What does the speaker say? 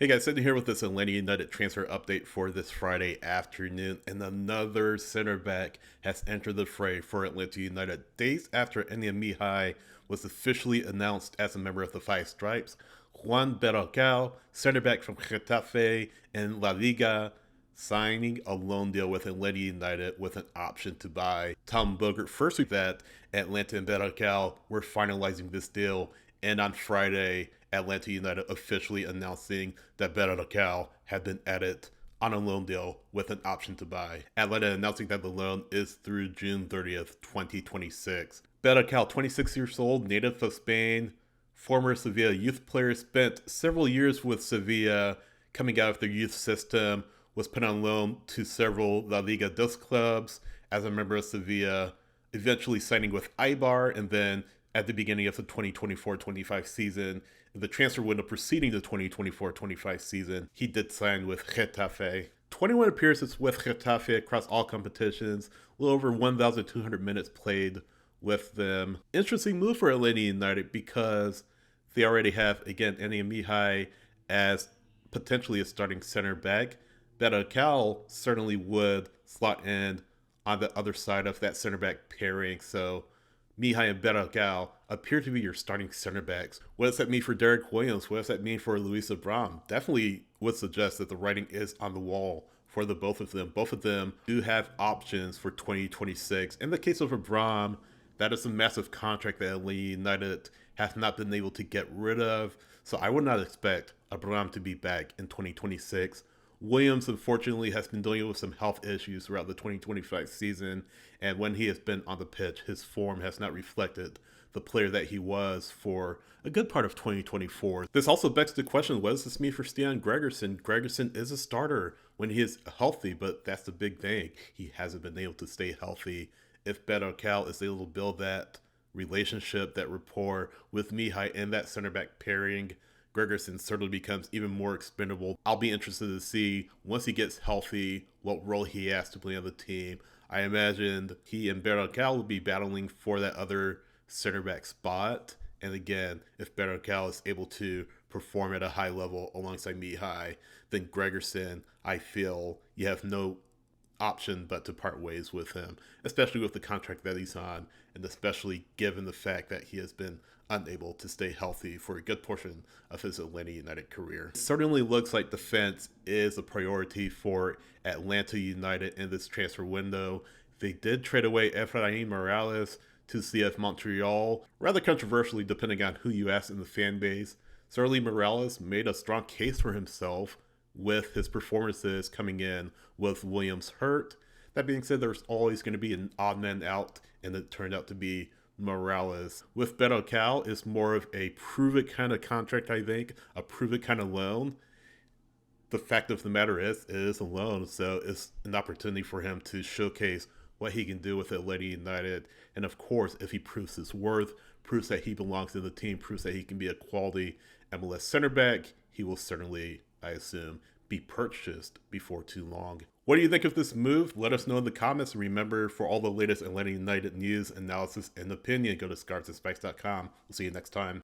Hey guys, sitting here with this Atlanta United transfer update for this Friday afternoon, and another center back has entered the fray for Atlanta United. Days after Enya Mihai was officially announced as a member of the Five Stripes, Juan Berrocal, center back from Getafe in La Liga, signing a loan deal with Atlanta United with an option to buy Tom Bogert. First week that Atlanta and Berrocal were finalizing this deal, and on Friday, Atlanta United officially announcing that Berrocal had been added on a loan deal with an option to buy. Atlanta announcing that the loan is through June 30th, 2026. Berrocal, 26 years old, native of Spain, former Sevilla youth player, spent several years with Sevilla coming out of their youth system, was put on loan to several La Liga dos clubs as a member of Sevilla, eventually signing with Eibar, and then at the beginning of the 2024-25 season, the transfer window preceding the 2024-25 season, he did sign with Getafe. 21 appearances with Getafe across all competitions, a little over 1,200 minutes played with them. Interesting move for Atlanta United because they already have, again, Enya Mihai as potentially a starting center back. Berrocal certainly would slot in on the other side of that center back pairing, so Mihai and Berrocal appear to be your starting center backs. What does that mean for Derek Williams? What does that mean for Luis Abram? Definitely would suggest that the writing is on the wall for the both of them. Both of them do have options for 2026. In the case of Abram, that is a massive contract that Atlanta United has not been able to get rid of. So I would not expect Abram to be back in 2026. Williams, unfortunately, has been dealing with some health issues throughout the 2025 season, and when he has been on the pitch, his form has not reflected the player that he was for a good part of 2024. This also begs the question, what does this mean for Stian Gregerson? Gregerson is a starter when he is healthy, but that's the big thing. He hasn't been able to stay healthy. If Berrocal is able to build that relationship, that rapport with Mihai and that center back pairing, Gregerson certainly becomes even more expendable. I'll be interested to see, once he gets healthy, what role he has to play on the team. I imagined he and Berrocal would be battling for that other center back spot. And again, if Berrocal is able to perform at a high level alongside Mihai, then Gregerson, I feel you have no option but to part ways with him, especially with the contract that he's on, and especially given the fact that he has been unable to stay healthy for a good portion of his Atlanta United career. It certainly looks like defense is a priority for Atlanta United in this transfer window. They did trade away Efrain Morales to CF Montreal, rather controversially depending on who you ask in the fan base. Certainly Morales made a strong case for himself with his performances coming in with Williams hurt. That being said, there's always going to be an odd man out, and it turned out to be Morales. With Berrocal, it's more of a prove-it kind of contract, I think, a prove-it kind of loan. The fact of the matter is, it is a loan, so it's an opportunity for him to showcase what he can do with Atlanta United. And of course, if he proves his worth, proves that he belongs in the team, proves that he can be a quality MLS center back, he will certainly, I assume, be purchased before too long. What do you think of this move? Let us know in the comments. Remember, for all the latest Atlanta United news, analysis, and opinion, go to scarsandspikes.com. We'll see you next time.